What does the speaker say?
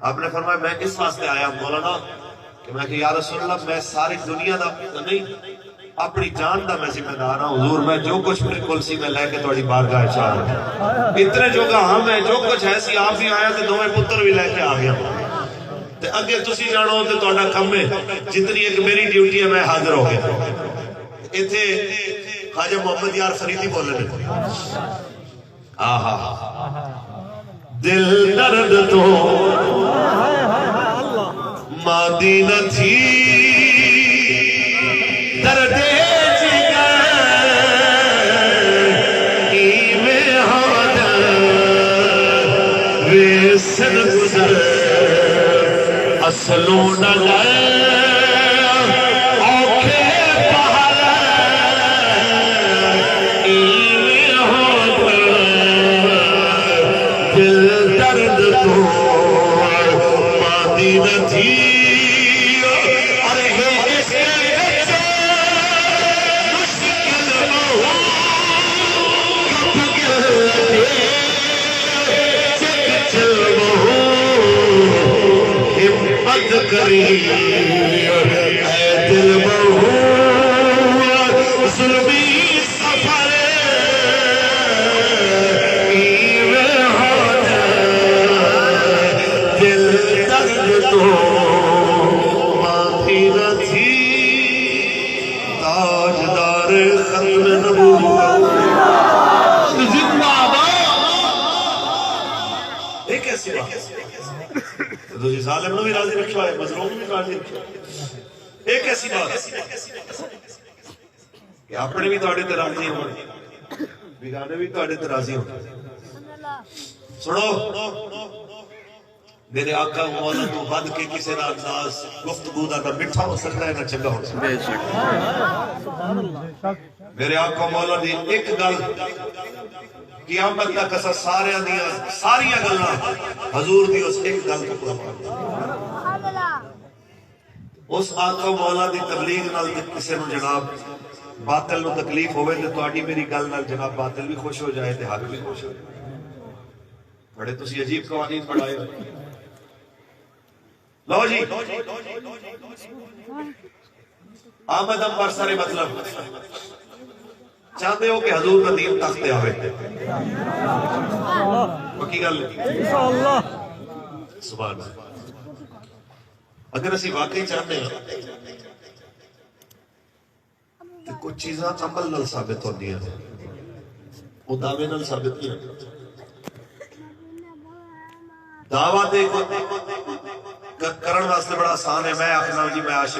آپ نے فرمایا میں اس واسطے آیا مولانا کہ میں کہ یا رسول اللہ میں ساری دنیا دا نہیں اپنی جان دا میں ذمہ دار ہوں حضور میں جو کچھ میرے کول سی میں لے کے تھوڑی بارگاہ چاہ رہا اتنے جو کہ ہم ہے جو کچھ ہے سی آپ بھی آیا تو دوویں پتر بھی لے کے آ گیا تے اگے تسی جانو تے تہاڈا کم ہے جتنی ایک میری ڈیوٹی ہے میں حاضر ہو گیا ایتھے خواجہ محمد یار فریدی بولنے آہا دل درد تو مادی نہ تھی درد جگر میں حاضر ویسن گزر اصلوں نہ گئے اوکھے پہر میں حاضر دل درد تو مادی نہ تھی کری اے دل بہو ظلمی سفر ایویں حاضر دل درد تو معافی نہ تھی تاجدار ختم نبوت زندہ باد ایک ایسی بات تو جی ظالم نے بھی راضی رکھا ہے مظلوم بھی راضی رکھا ہے ایک ایسی بات کہ اپنے بھی تواڈے تے راضی ہون بیگانے بھی تواڈے تے راضی ہون سنو میرے آقا مولا تو بد کے کسی نال انداز گفتگو دا نہ میٹھا ہو سکتا ہے نہ چنگا ہو سکتا ہے میرے آقا مولا دی ایک گل قیامت تک اسا ساریاں گلاں حضور دی اس ایک گل کو پورا کر اس آقا مولا دی تبلیغ نال کسی نو جناب باطل نو تکلیف ہوئے تے تواڈی میری گل نال جناب باطل بھی خوش ہو جائے تے حق بھی خوش ہو جائے بڑے تسی عجیب قوانین پڑھائے لو جی آمد ہم برسر مطلب چاہتے ہو کہ حضور کا دین تختے آوے پکی گل سبحان اللہ اگر اسی واقعی چاہتے ہیں تو کچھ چیزاں عمل نال ثابت ہوندی ہیں وہ دعوے نال ثابت نہیں ہیں دعویٰ کرن واسطے بڑا آسان ہے میں آخنا جی میں عاشق